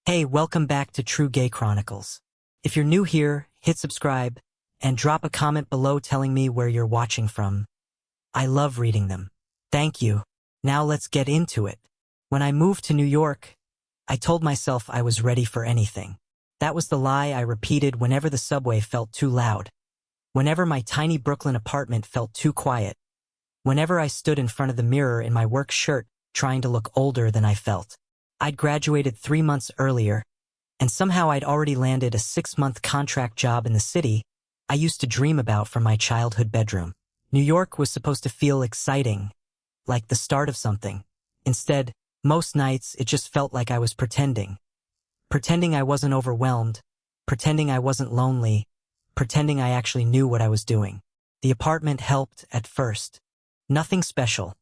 Hey, welcome back to True Gay Chronicles. If you're new here, hit subscribe and drop a comment below telling me where you're watching from. I love reading them. Thank you. Now let's get into it. When I moved to New York, I told myself I was ready for anything. That was the lie I repeated whenever the subway felt too loud, whenever my tiny Brooklyn apartment felt too quiet, whenever I stood in front of the mirror in my work shirt trying to look older than I felt. I'd graduated 3 months earlier, and somehow I'd already landed a 6-month contract job in the city I used to dream about from my childhood bedroom. New York was supposed to feel exciting, like the start of something. Instead, most nights it just felt like I was pretending. Pretending I wasn't overwhelmed, pretending I wasn't lonely, pretending I actually knew what I was doing. The apartment helped at first. Nothing special.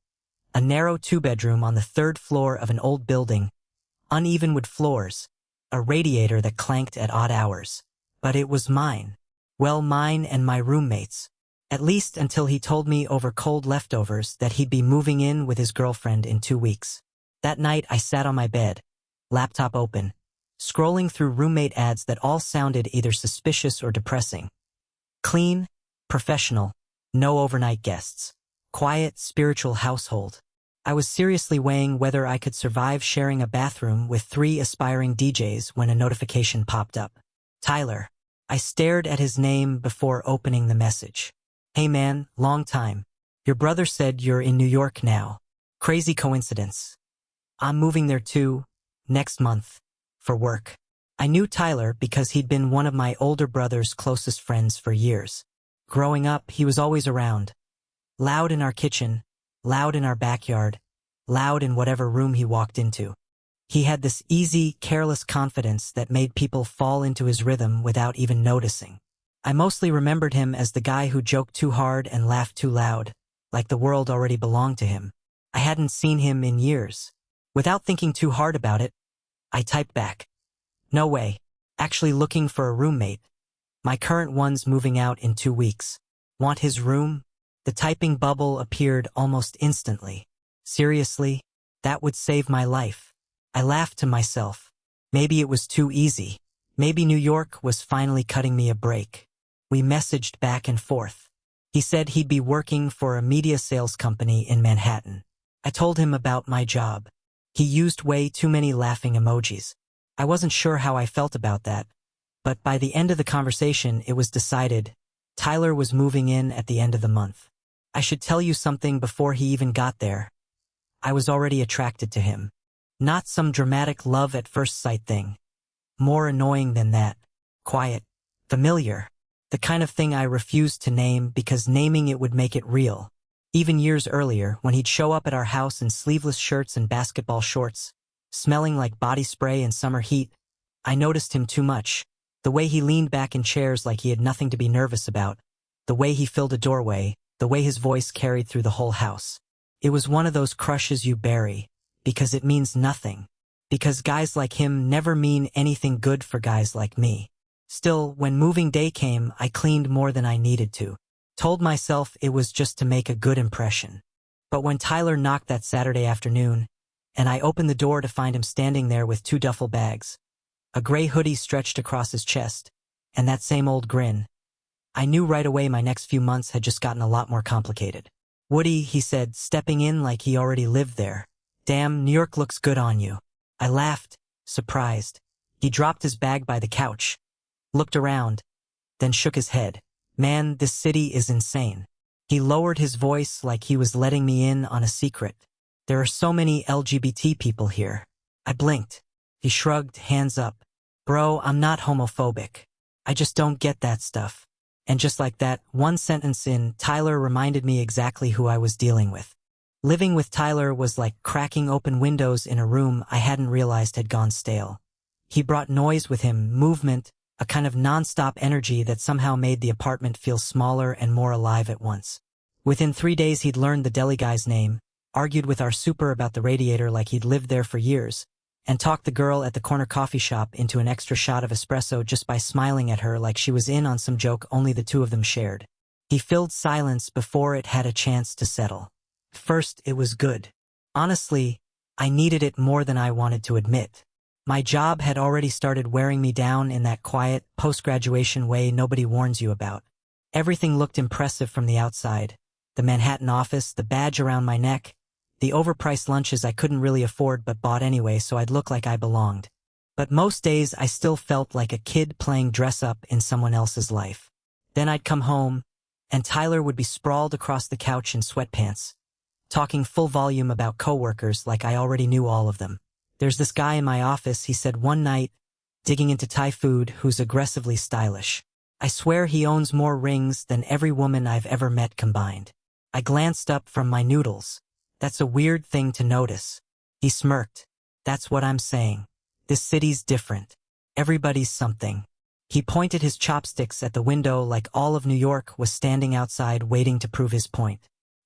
A narrow 2-bedroom on the 3rd floor of an old building, uneven wood floors, a radiator that clanked at odd hours. But it was mine. Well, mine and my roommate's. At least until he told me over cold leftovers that he'd be moving in with his girlfriend in 2 weeks. That night I sat on my bed, laptop open, scrolling through roommate ads that all sounded either suspicious or depressing. Clean, professional, no overnight guests. Quiet, spiritual household. I was seriously weighing whether I could survive sharing a bathroom with 3 aspiring DJs when a notification popped up. Tyler. I stared at his name before opening the message. Hey man, long time. Your brother said you're in New York now. Crazy coincidence. I'm moving there too, next month, for work. I knew Tyler because he'd been one of my older brother's closest friends for years. Growing up, he was always around. Loud in our kitchen, loud in our backyard, loud in whatever room he walked into. He had this easy, careless confidence that made people fall into his rhythm without even noticing. I mostly remembered him as the guy who joked too hard and laughed too loud, like the world already belonged to him. I hadn't seen him in years. Without thinking too hard about it, I typed back. No way. Actually looking for a roommate. My current one's moving out in 2 weeks. Want his room? The typing bubble appeared almost instantly. Seriously? That would save my life. I laughed to myself. Maybe it was too easy. Maybe New York was finally cutting me a break. We messaged back and forth. He said he'd be working for a media sales company in Manhattan. I told him about my job. He used way too many laughing emojis. I wasn't sure how I felt about that, but by the end of the conversation it was decided Tyler was moving in at the end of the month. I should tell you something before he even got there. I was already attracted to him. Not some dramatic love at first sight thing. More annoying than that. Quiet. Familiar. The kind of thing I refused to name because naming it would make it real. Even years earlier, when he'd show up at our house in sleeveless shirts and basketball shorts, smelling like body spray in summer heat, I noticed him too much. The way he leaned back in chairs like he had nothing to be nervous about. The way he filled a doorway. The way his voice carried through the whole house. It was one of those crushes you bury, because it means nothing. Because guys like him never mean anything good for guys like me. Still, when moving day came, I cleaned more than I needed to. Told myself it was just to make a good impression. But when Tyler knocked that Saturday afternoon, and I opened the door to find him standing there with 2 duffel bags, a gray hoodie stretched across his chest, and that same old grin, I knew right away my next few months had just gotten a lot more complicated. Woody, he said, stepping in like he already lived there. Damn, New York looks good on you. I laughed, surprised. He dropped his bag by the couch, looked around, then shook his head. Man, this city is insane. He lowered his voice like he was letting me in on a secret. There are so many LGBT people here. I blinked. He shrugged, hands up. Bro, I'm not homophobic. I just don't get that stuff. And just like that, 1 sentence in, Tyler reminded me exactly who I was dealing with. Living with Tyler was like cracking open windows in a room I hadn't realized had gone stale. He brought noise with him, movement, a kind of non-stop energy that somehow made the apartment feel smaller and more alive at once. Within 3 days he'd learned the deli guy's name, argued with our super about the radiator like he'd lived there for years, and talked the girl at the corner coffee shop into an extra shot of espresso just by smiling at her like she was in on some joke only the 2 of them shared. He filled silence before it had a chance to settle. First, it was good. Honestly, I needed it more than I wanted to admit. My job had already started wearing me down in that quiet, post-graduation way nobody warns you about. Everything looked impressive from the outside. The Manhattan office, the badge around my neck, the overpriced lunches I couldn't really afford but bought anyway so I'd look like I belonged. But most days I still felt like a kid playing dress-up in someone else's life. Then I'd come home, and Tyler would be sprawled across the couch in sweatpants, talking full volume about coworkers like I already knew all of them. There's this guy in my office, he said one night, digging into Thai food, who's aggressively stylish. I swear he owns more rings than every woman I've ever met combined. I glanced up from my noodles. That's a weird thing to notice. He smirked. That's what I'm saying. This city's different. Everybody's something. He pointed his chopsticks at the window like all of New York was standing outside waiting to prove his point.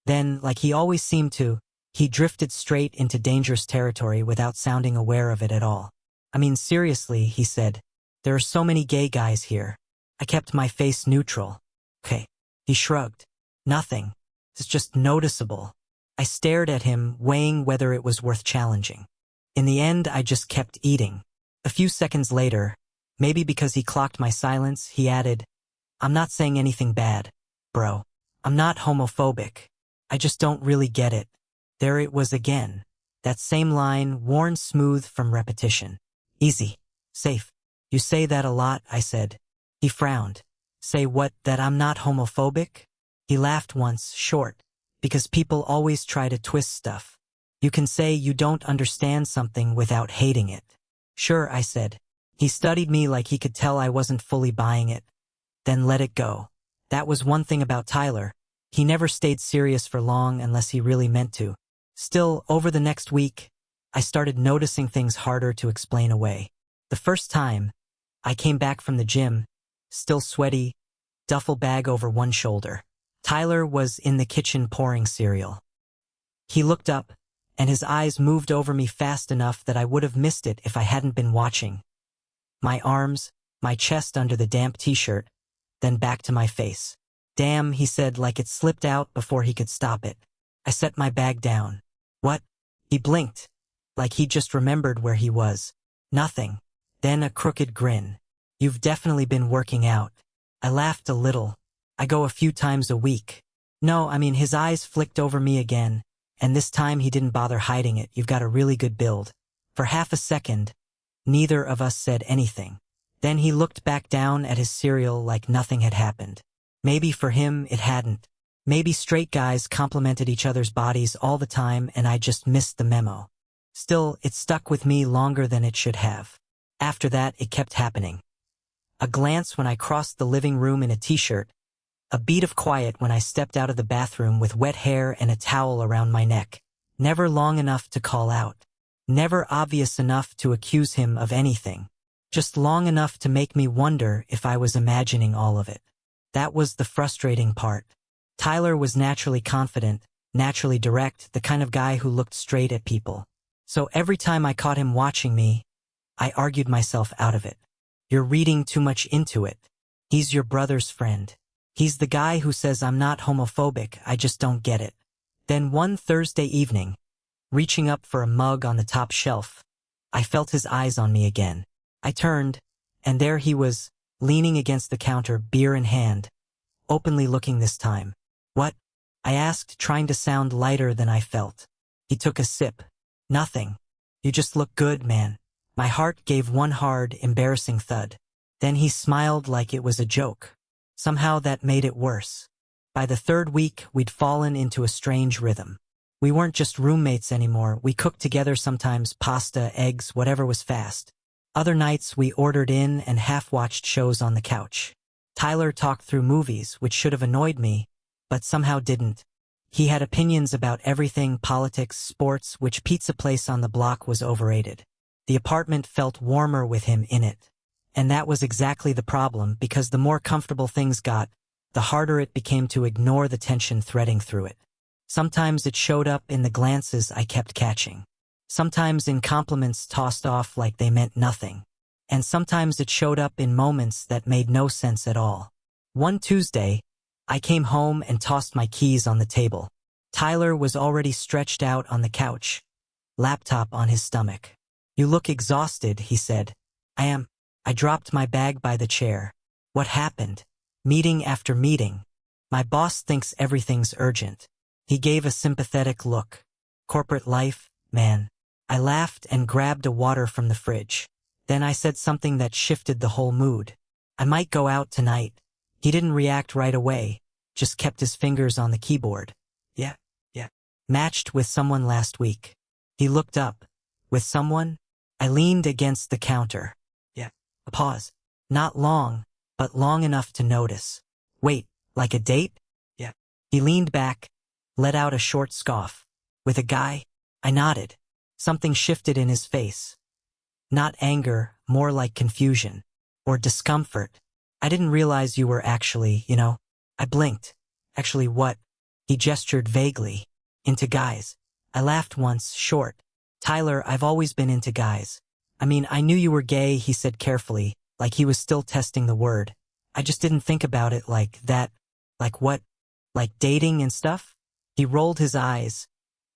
Then, like he always seemed to, he drifted straight into dangerous territory without sounding aware of it at all. I mean, seriously, he said. There are so many gay guys here. I kept my face neutral. Okay. He shrugged. Nothing. It's just noticeable. I stared at him, weighing whether it was worth challenging. In the end, I just kept eating. A few seconds later, maybe because he clocked my silence, he added, I'm not saying anything bad, bro. I'm not homophobic. I just don't really get it. There it was again. That same line, worn smooth from repetition. Easy. Safe. You say that a lot, I said. He frowned. Say what, that I'm not homophobic? He laughed once, short, because people always try to twist stuff. You can say you don't understand something without hating it. Sure, I said. He studied me like he could tell I wasn't fully buying it. Then let it go. That was one thing about Tyler. He never stayed serious for long unless he really meant to. Still, over the next week, I started noticing things harder to explain away. The first time, I came back from the gym, still sweaty, duffel bag over one shoulder. Tyler was in the kitchen pouring cereal. He looked up, and his eyes moved over me fast enough that I would have missed it if I hadn't been watching. My arms, my chest under the damp t-shirt, then back to my face. Damn, he said like it slipped out before he could stop it. I set my bag down. What? He blinked, like he just remembered where he was. Nothing. Then a crooked grin. You've definitely been working out. I laughed a little. I go a few times a week. No, I mean his eyes flicked over me again, and this time he didn't bother hiding it. You've got a really good build. For half a second, neither of us said anything. Then he looked back down at his cereal like nothing had happened. Maybe for him it hadn't. Maybe straight guys complimented each other's bodies all the time and I just missed the memo. Still, it stuck with me longer than it should have. After that, it kept happening. A glance when I crossed the living room in a t-shirt, a beat of quiet when I stepped out of the bathroom with wet hair and a towel around my neck. Never long enough to call out. Never obvious enough to accuse him of anything. Just long enough to make me wonder if I was imagining all of it. That was the frustrating part. Tyler was naturally confident, naturally direct, the kind of guy who looked straight at people. So every time I caught him watching me, I argued myself out of it. You're reading too much into it. He's your brother's friend. He's the guy who says I'm not homophobic, I just don't get it. Then one Thursday evening, reaching up for a mug on the top shelf, I felt his eyes on me again. I turned, and there he was, leaning against the counter, beer in hand, openly looking this time. What? I asked, trying to sound lighter than I felt. He took a sip. Nothing. You just look good, man. My heart gave one hard, embarrassing thud. Then he smiled like it was a joke. Somehow that made it worse. By the third week, we'd fallen into a strange rhythm. We weren't just roommates anymore. We cooked together sometimes, pasta, eggs, whatever was fast. Other nights, we ordered in and half-watched shows on the couch. Tyler talked through movies, which should have annoyed me, but somehow didn't. He had opinions about everything, politics, sports, which pizza place on the block was overrated. The apartment felt warmer with him in it. And that was exactly the problem, because the more comfortable things got, the harder it became to ignore the tension threading through it. Sometimes it showed up in the glances I kept catching. Sometimes in compliments tossed off like they meant nothing. And sometimes it showed up in moments that made no sense at all. One Tuesday, I came home and tossed my keys on the table. Tyler was already stretched out on the couch, laptop on his stomach. You look exhausted, he said. I am. I dropped my bag by the chair. What happened? Meeting after meeting. My boss thinks everything's urgent. He gave a sympathetic look. Corporate life, man. I laughed and grabbed a water from the fridge. Then I said something that shifted the whole mood. I might go out tonight. He didn't react right away, just kept his fingers on the keyboard. Yeah. Matched with someone last week. He looked up. With someone? I leaned against the counter. Yeah. A pause. Not long, but long enough to notice. Wait, like a date? Yeah. He leaned back, let out a short scoff. With a guy? I nodded. Something shifted in his face. Not anger, more like confusion. Or discomfort. I didn't realize you were actually, I blinked. Actually what? He gestured vaguely. Into guys. I laughed once, short. Tyler, I've always been into guys. I mean, I knew you were gay, he said carefully, like he was still testing the word. I just didn't think about it like that. Like what? Like dating and stuff? He rolled his eyes,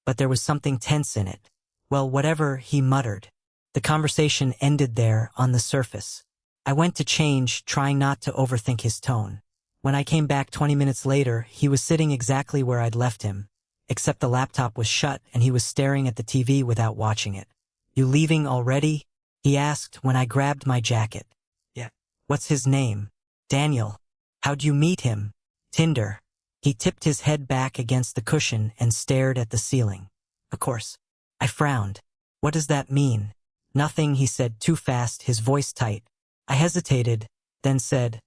but there was something tense in it. Well, whatever, he muttered. The conversation ended there, on the surface. I went to change, trying not to overthink his tone. When I came back 20 minutes later, he was sitting exactly where I'd left him, except the laptop was shut and he was staring at the TV without watching it. You leaving already? He asked when I grabbed my jacket. Yeah. What's his name? Daniel. How'd you meet him? Tinder. He tipped his head back against the cushion and stared at the ceiling. Of course. I frowned. What does that mean? Nothing, he said too fast, his voice tight. I hesitated, then said,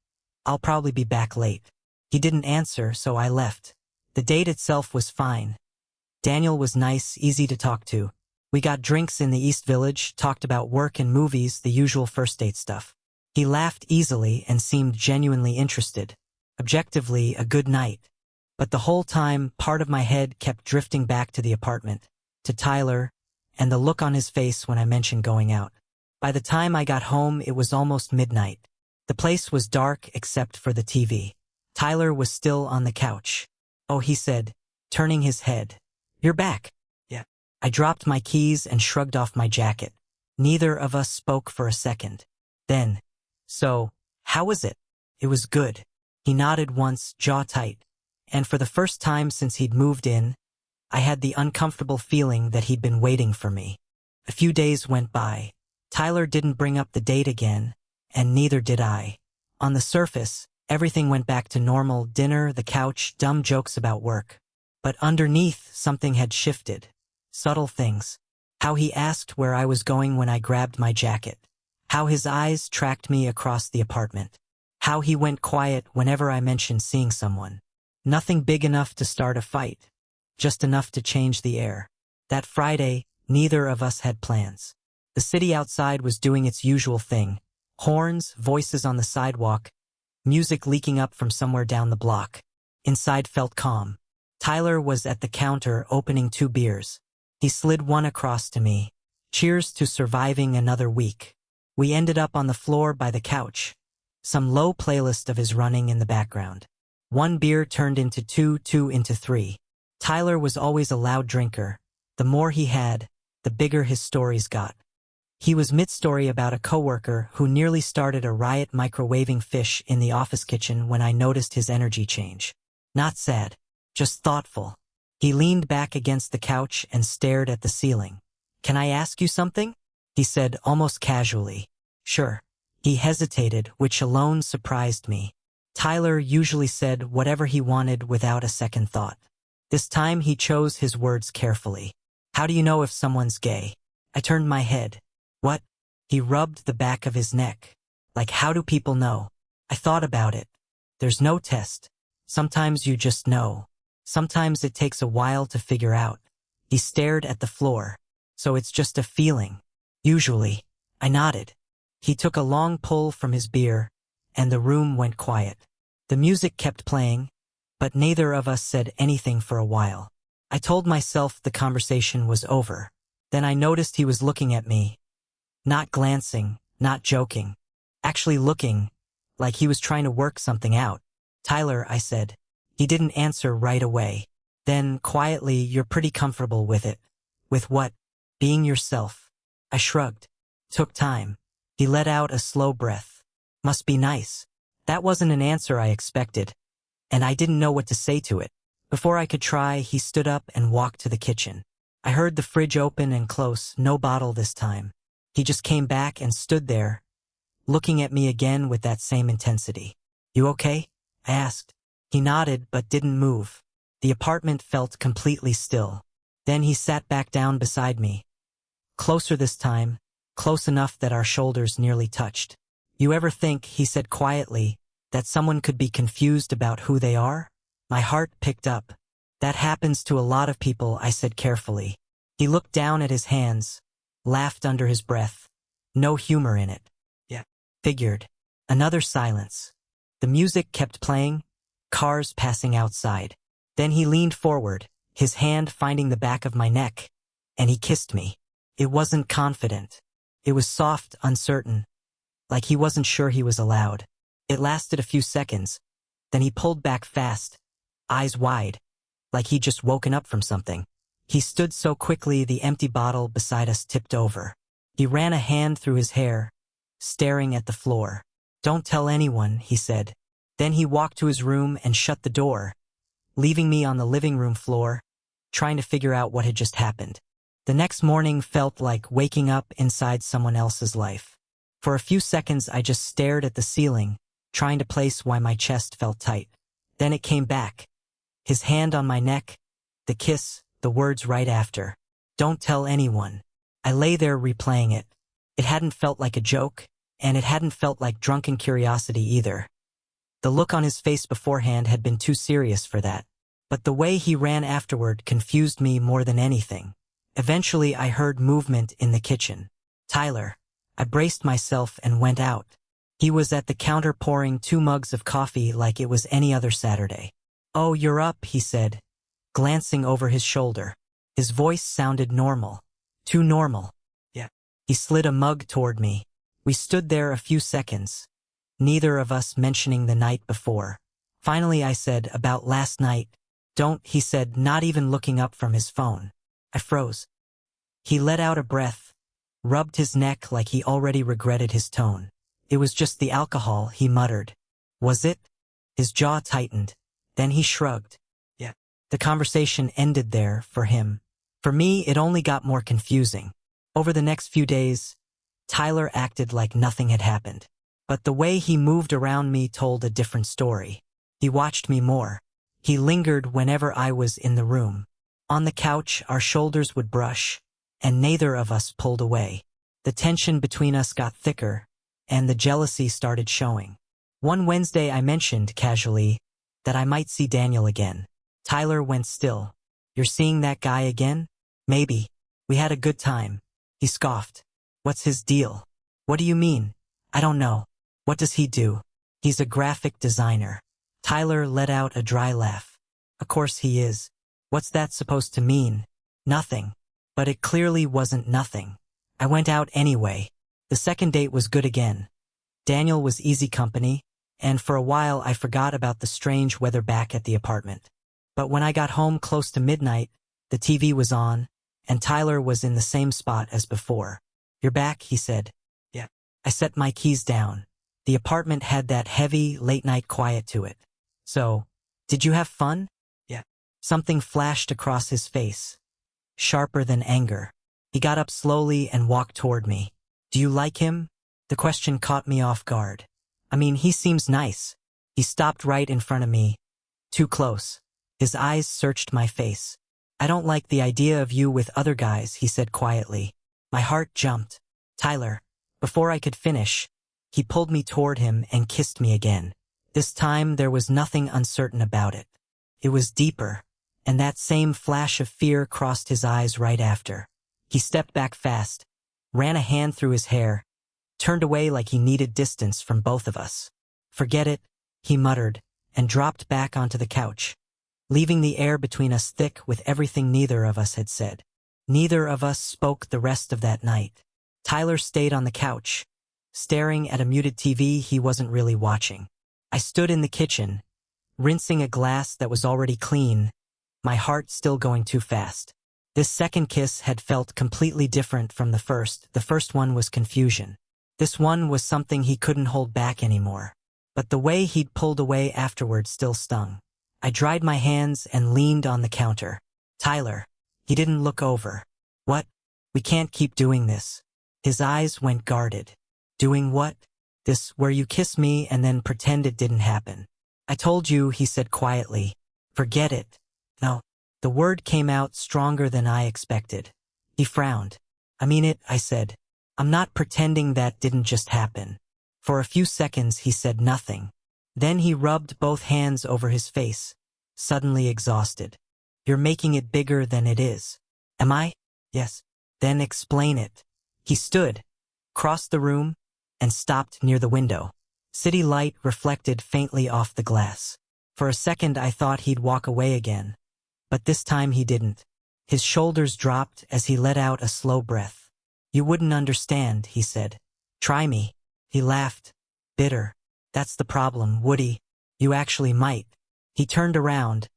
I'll probably be back late. He didn't answer, so I left. The date itself was fine. Daniel was nice, easy to talk to. We got drinks in the East Village, talked about work and movies, the usual first date stuff. He laughed easily and seemed genuinely interested. Objectively, a good night. But the whole time, part of my head kept drifting back to the apartment, to Tyler, and the look on his face when I mentioned going out. By the time I got home, it was almost midnight. The place was dark except for the TV. Tyler was still on the couch. Oh, he said, turning his head. You're back. Yeah. I dropped my keys and shrugged off my jacket. Neither of us spoke for a second. Then, so, how was it? It was good. He nodded once, jaw tight. And for the first time since he'd moved in, I had the uncomfortable feeling that he'd been waiting for me. A few days went by. Tyler didn't bring up the date again, and neither did I. On the surface, everything went back to normal: dinner, the couch, dumb jokes about work. But underneath, something had shifted. Subtle things. How he asked where I was going when I grabbed my jacket. How his eyes tracked me across the apartment. How he went quiet whenever I mentioned seeing someone. Nothing big enough to start a fight. Just enough to change the air. That Friday, neither of us had plans. The city outside was doing its usual thing. Horns, voices on the sidewalk, music leaking up from somewhere down the block. Inside felt calm. Tyler was at the counter opening 2 beers. He slid one across to me. Cheers to surviving another week. We ended up on the floor by the couch. Some low playlist of his running in the background. 1 beer turned into 2, 2 into 3. Tyler was always a loud drinker. The more he had, the bigger his stories got. He was mid-story about a coworker who nearly started a riot microwaving fish in the office kitchen when I noticed his energy change. Not sad, just thoughtful. He leaned back against the couch and stared at the ceiling. Can I ask you something? He said almost casually. Sure. He hesitated, which alone surprised me. Tyler usually said whatever he wanted without a second thought. This time he chose his words carefully. How do you know if someone's gay? I turned my head. What? He rubbed the back of his neck. Like, how do people know? I thought about it. There's no test. Sometimes you just know. Sometimes it takes a while to figure out. He stared at the floor. So it's just a feeling. Usually. I nodded. He took a long pull from his beer, and the room went quiet. The music kept playing, but neither of us said anything for a while. I told myself the conversation was over. Then I noticed he was looking at me. Not glancing, not joking. Actually looking, like he was trying to work something out. Tyler, I said. He didn't answer right away. Then, quietly, you're pretty comfortable with it. With what? Being yourself. I shrugged. Took time. He let out a slow breath. Must be nice. That wasn't an answer I expected, and I didn't know what to say to it. Before I could try, he stood up and walked to the kitchen. I heard the fridge open and close, no bottle this time. He just came back and stood there, looking at me again with that same intensity. You okay? I asked. He nodded but didn't move. The apartment felt completely still. Then he sat back down beside me. Closer this time, close enough that our shoulders nearly touched. You ever think, he said quietly, that someone could be confused about who they are? My heart picked up. That happens to a lot of people, I said carefully. He looked down at his hands, laughed under his breath. No humor in it. Yeah. Figured. Another silence. The music kept playing, cars passing outside. Then he leaned forward, his hand finding the back of my neck, and he kissed me. It wasn't confident. It was soft, uncertain, like he wasn't sure he was allowed. It lasted a few seconds. Then he pulled back fast, eyes wide, like he'd just woken up from something. He stood so quickly the empty bottle beside us tipped over. He ran a hand through his hair, staring at the floor. Don't tell anyone, he said. Then he walked to his room and shut the door, leaving me on the living room floor, trying to figure out what had just happened. The next morning felt like waking up inside someone else's life. For a few seconds I just stared at the ceiling, trying to place why my chest felt tight. Then it came back. His hand on my neck, the kiss, the words right after. Don't tell anyone. I lay there replaying it. It hadn't felt like a joke, and it hadn't felt like drunken curiosity either. The look on his face beforehand had been too serious for that. But the way he ran afterward confused me more than anything. Eventually I heard movement in the kitchen. Tyler. I braced myself and went out. He was at the counter pouring 2 mugs of coffee like it was any other Saturday. Oh, you're up, he said, glancing over his shoulder. His voice sounded normal. Too normal. Yeah. He slid a mug toward me. We stood there a few seconds, neither of us mentioning the night before. Finally I said, about last night. Don't, he said, not even looking up from his phone. I froze. He let out a breath, rubbed his neck like he already regretted his tone. It was just the alcohol, he muttered. Was it? His jaw tightened. Then he shrugged. Yeah. The conversation ended there for him. For me, it only got more confusing. Over the next few days, Tyler acted like nothing had happened. But the way he moved around me told a different story. He watched me more. He lingered whenever I was in the room. On the couch, our shoulders would brush, and neither of us pulled away. The tension between us got thicker, and the jealousy started showing. One Wednesday I mentioned, casually, that I might see Daniel again. Tyler went still. You're seeing that guy again? Maybe. We had a good time. He scoffed. What's his deal? What do you mean? I don't know. What does he do? He's a graphic designer. Tyler let out a dry laugh. Of course he is. What's that supposed to mean? Nothing. But it clearly wasn't nothing. I went out anyway. The second date was good again. Daniel was easy company, and for a while I forgot about the strange weather back at the apartment. But when I got home close to midnight, the TV was on, and Tyler was in the same spot as before. You're back, he said. Yeah. I set my keys down. The apartment had that heavy, late-night quiet to it. So, did you have fun? Yeah. Something flashed across his face, sharper than anger. He got up slowly and walked toward me. Do you like him? The question caught me off guard. I mean, he seems nice. He stopped right in front of me, too close. His eyes searched my face. I don't like the idea of you with other guys, he said quietly. My heart jumped. Tyler. Before I could finish, he pulled me toward him and kissed me again. This time there was nothing uncertain about it. It was deeper, and that same flash of fear crossed his eyes right after. He stepped back fast, ran a hand through his hair, turned away like he needed distance from both of us. Forget it, he muttered, and dropped back onto the couch, leaving the air between us thick with everything neither of us had said. Neither of us spoke the rest of that night. Tyler stayed on the couch, staring at a muted TV he wasn't really watching. I stood in the kitchen, rinsing a glass that was already clean, my heart still going too fast. This second kiss had felt completely different from the first. The first one was confusion. This one was something he couldn't hold back anymore. But the way he'd pulled away afterward still stung. I dried my hands and leaned on the counter. Tyler. He didn't look over. What? We can't keep doing this. His eyes went guarded. Doing what? This, where you kiss me and then pretend it didn't happen. I told you, he said quietly. Forget it. No. The word came out stronger than I expected. He frowned. I mean it, I said. I'm not pretending that didn't just happen. For a few seconds he said nothing. Then he rubbed both hands over his face, suddenly exhausted. You're making it bigger than it is. Am I? Yes. Then explain it. He stood, crossed the room, and stopped near the window. City light reflected faintly off the glass. For a second I thought he'd walk away again. But this time he didn't. His shoulders dropped as he let out a slow breath. You wouldn't understand, he said. Try me. He laughed. Bitter. That's the problem, Woody. You actually might. He turned around,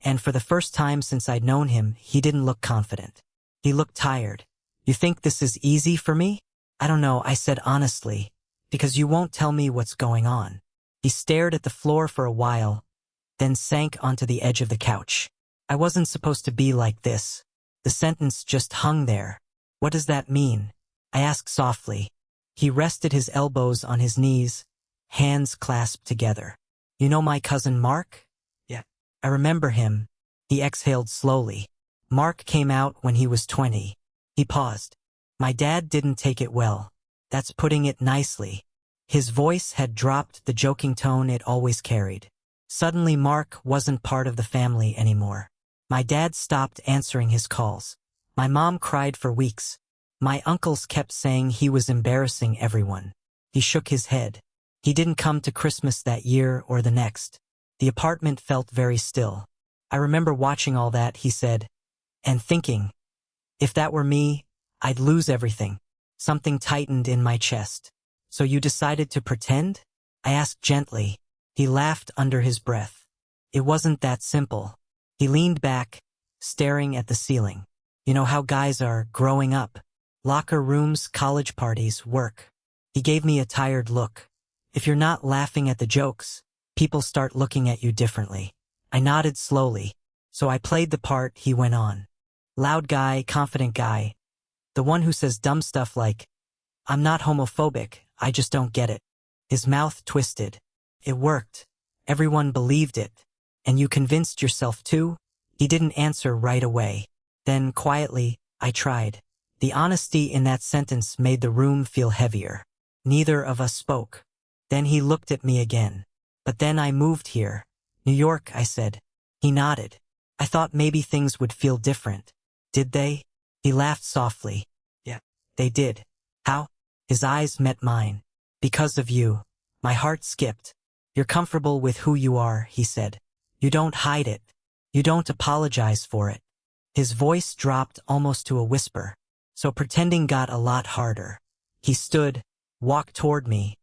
and for the first time since I'd known him, he didn't look confident. He looked tired. You think this is easy for me? I don't know, I said honestly, because you won't tell me what's going on. He stared at the floor for a while, then sank onto the edge of the couch. I wasn't supposed to be like this. The sentence just hung there. What does that mean? I asked softly. He rested his elbows on his knees, hands clasped together. You know my cousin Mark? Yeah. I remember him. He exhaled slowly. Mark came out when he was 20. He paused. My dad didn't take it well. That's putting it nicely. His voice had dropped the joking tone it always carried. Suddenly Mark wasn't part of the family anymore. My dad stopped answering his calls. My mom cried for weeks. My uncles kept saying he was embarrassing everyone. He shook his head. He didn't come to Christmas that year or the next. The apartment felt very still. I remember watching all that, he said, and thinking, if that were me, I'd lose everything. Something tightened in my chest. So you decided to pretend? I asked gently. He laughed under his breath. It wasn't that simple. He leaned back, staring at the ceiling. You know how guys are growing up. Locker rooms, college parties, work. He gave me a tired look. If you're not laughing at the jokes, people start looking at you differently. I nodded slowly. So I played the part, he went on. Loud guy, confident guy. The one who says dumb stuff like, I'm not homophobic, I just don't get it. His mouth twisted. It worked. Everyone believed it. And you convinced yourself too? He didn't answer right away. Then, quietly, I tried. The honesty in that sentence made the room feel heavier. Neither of us spoke. Then he looked at me again. But then I moved here. New York, I said. He nodded. I thought maybe things would feel different. Did they? He laughed softly. Yeah, they did. How? His eyes met mine. Because of you. My heart skipped. You're comfortable with who you are, he said. You don't hide it. You don't apologize for it. His voice dropped almost to a whisper. So pretending got a lot harder. He stood, walked toward me,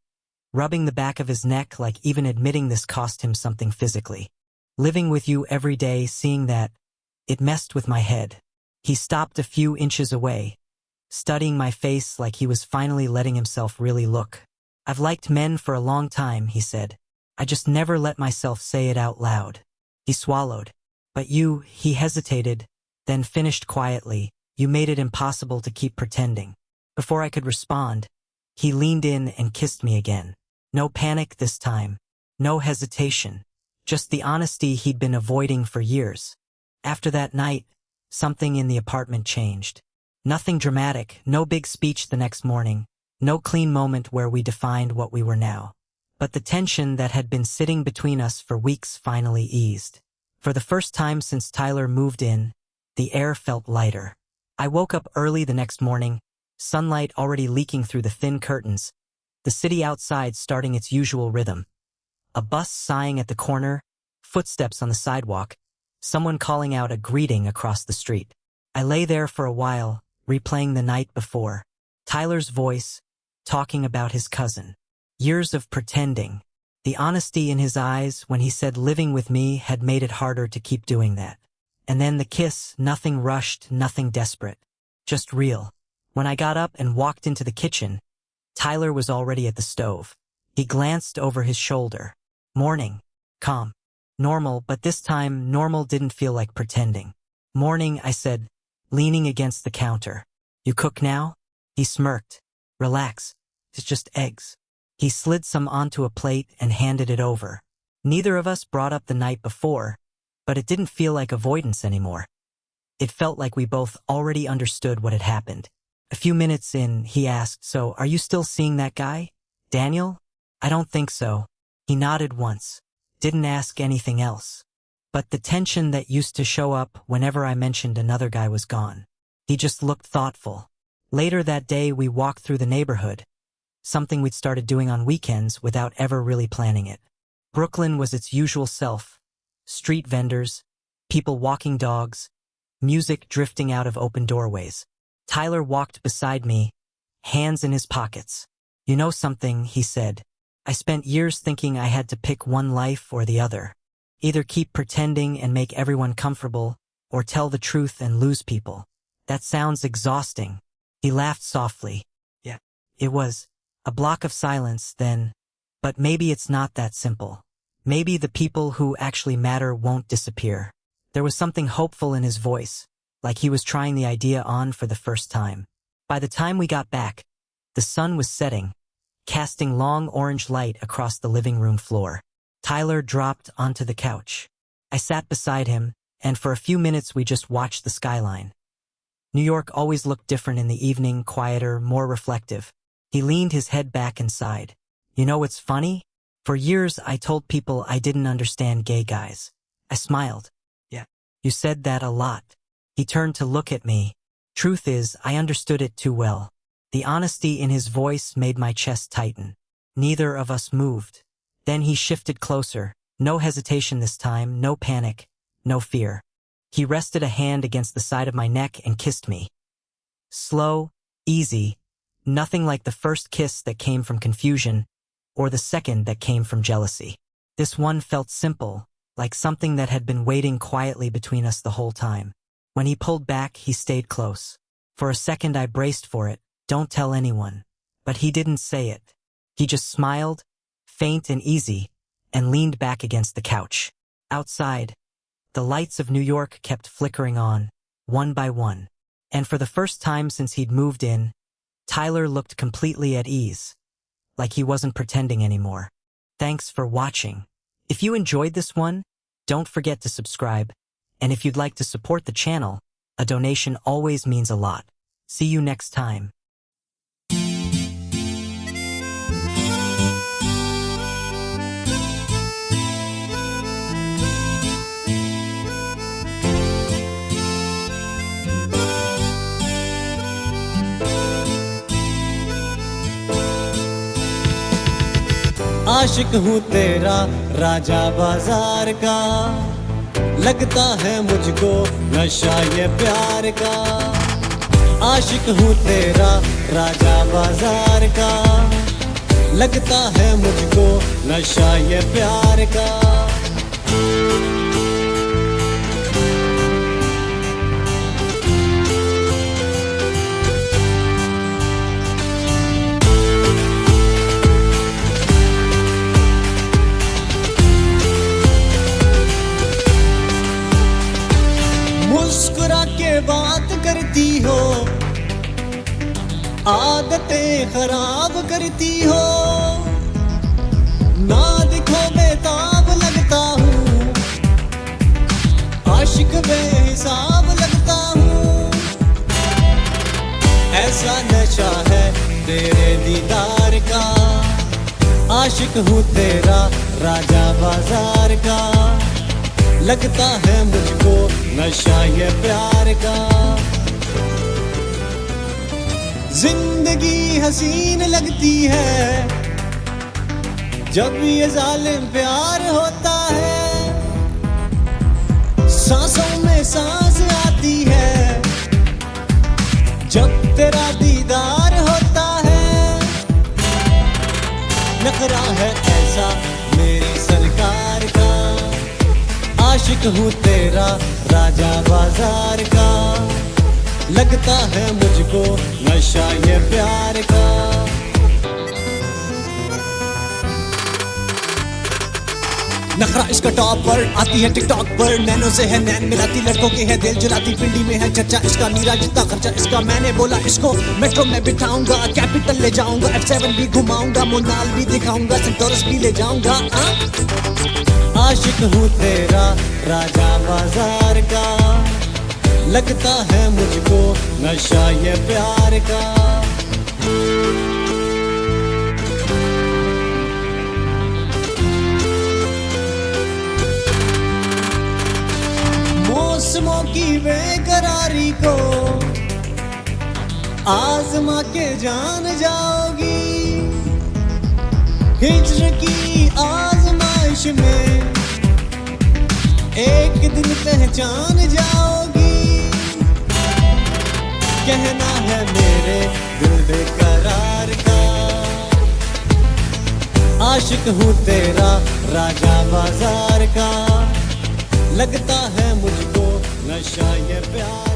rubbing the back of his neck like even admitting this cost him something physically. Living with you every day, seeing that, it messed with my head. He stopped a few inches away, studying my face like he was finally letting himself really look. I've liked men for a long time, he said. I just never let myself say it out loud. He swallowed. But you, he hesitated, then finished quietly, you made it impossible to keep pretending. Before I could respond, he leaned in and kissed me again. No panic this time. No hesitation. Just the honesty he'd been avoiding for years. After that night, something in the apartment changed. Nothing dramatic, no big speech the next morning, no clean moment where we defined what we were now. But the tension that had been sitting between us for weeks finally eased. For the first time since Tyler moved in, the air felt lighter. I woke up early the next morning, sunlight already leaking through the thin curtains, the city outside starting its usual rhythm. A bus sighing at the corner, footsteps on the sidewalk, someone calling out a greeting across the street. I lay there for a while, replaying the night before. Tyler's voice, talking about his cousin. Years of pretending. The honesty in his eyes when he said living with me had made it harder to keep doing that. And then the kiss, nothing rushed, nothing desperate. Just real. When I got up and walked into the kitchen, Tyler was already at the stove. He glanced over his shoulder. Morning. Calm. Normal, but this time normal didn't feel like pretending. Morning, I said, leaning against the counter. You cook now? He smirked. Relax. It's just eggs. He slid some onto a plate and handed it over. Neither of us brought up the night before, but it didn't feel like avoidance anymore. It felt like we both already understood what had happened. A few minutes in, he asked, so are you still seeing that guy? Daniel? I don't think so. He nodded once. Didn't ask anything else. But the tension that used to show up whenever I mentioned another guy was gone. He just looked thoughtful. Later that day, we walked through the neighborhood, something we'd started doing on weekends without ever really planning it. Brooklyn was its usual self. Street vendors, people walking dogs, music drifting out of open doorways. Tyler walked beside me, hands in his pockets. You know something, he said. I spent years thinking I had to pick one life or the other. Either keep pretending and make everyone comfortable, or tell the truth and lose people. That sounds exhausting. He laughed softly. Yeah, it was. A block of silence then. But maybe it's not that simple. Maybe the people who actually matter won't disappear. There was something hopeful in his voice, like he was trying the idea on for the first time. By the time we got back, the sun was setting, casting long orange light across the living room floor. Tyler dropped onto the couch. I sat beside him, and for a few minutes we just watched the skyline. New York always looked different in the evening, quieter, more reflective. He leaned his head back and sighed. You know what's funny? For years I told people I didn't understand gay guys. I smiled. Yeah, you said that a lot. He turned to look at me. Truth is, I understood it too well. The honesty in his voice made my chest tighten. Neither of us moved. Then he shifted closer. No hesitation this time, no panic, no fear. He rested a hand against the side of my neck and kissed me. Slow, easy, nothing like the first kiss that came from confusion, or the second that came from jealousy. This one felt simple, like something that had been waiting quietly between us the whole time. When he pulled back, he stayed close. For a second I braced for it, don't tell anyone. But he didn't say it. He just smiled, faint and easy, and leaned back against the couch. Outside, the lights of New York kept flickering on, one by one. And for the first time since he'd moved in, Tyler looked completely at ease, like he wasn't pretending anymore. Thanks for watching. If you enjoyed this one, don't forget to subscribe. And if you'd like to support the channel, a donation always means a lot. See you next time. आशिक हूँ तेरा राजा बाजार का, लगता है मुझको नशा ये प्यार का। आशिक हूँ तेरा राजा बाजार का, लगता है मुझको नशा ये प्यार का। मुस्कुरा के बात करती हो, आदतें खराब करती हो। ना दिखो बेताब लगता हूँ, आशिक बेहिसाब लगता हूँ। ऐसा नशा है तेरे दीदार का, आशिक हूँ तेरा राजा बाजार का, लगता है मुझको नशा ये प्यार का। जिंदगी हसीन लगती है जब ये जालिम प्यार होता है। सांसों में सांस आती है जब तेरा दीदार होता है। नखरा है ऐसा मेरी सरकार का, आशिक हूँ तेरा राजा बाजार का, लगता है मुझको नशा ये प्यार का। नखरा इसका टॉप पर, आती है टिकटॉक पर, नैनो से है नैन मिलाती, लड़कों के है दिल जुलाती, पिंडी में है चर्चा इसका, नीरा जितना खर्चा इसका। मैंने बोला इसको मेट्रो में बिठाऊंगा, कैपिटल ले जाऊंगा, F7 भी घुमाऊंगा, मोनाल भी दिखाऊंगा, सेंटोरस भी ले जाऊंगा। आशिक हूँ तेरा राजा बाजार का, लगता है मुझको नशा ये प्यार का। मौसमों की बेकरारी को आजमा के जान जाओगी, हिज्र की आजमाइश में एक दिन पहचान जाओगी। कहना है मेरे दिल बेकरार का, आशिक हूँ तेरा राजा बाजार का, लगता है मुझको नशा ये प्यार।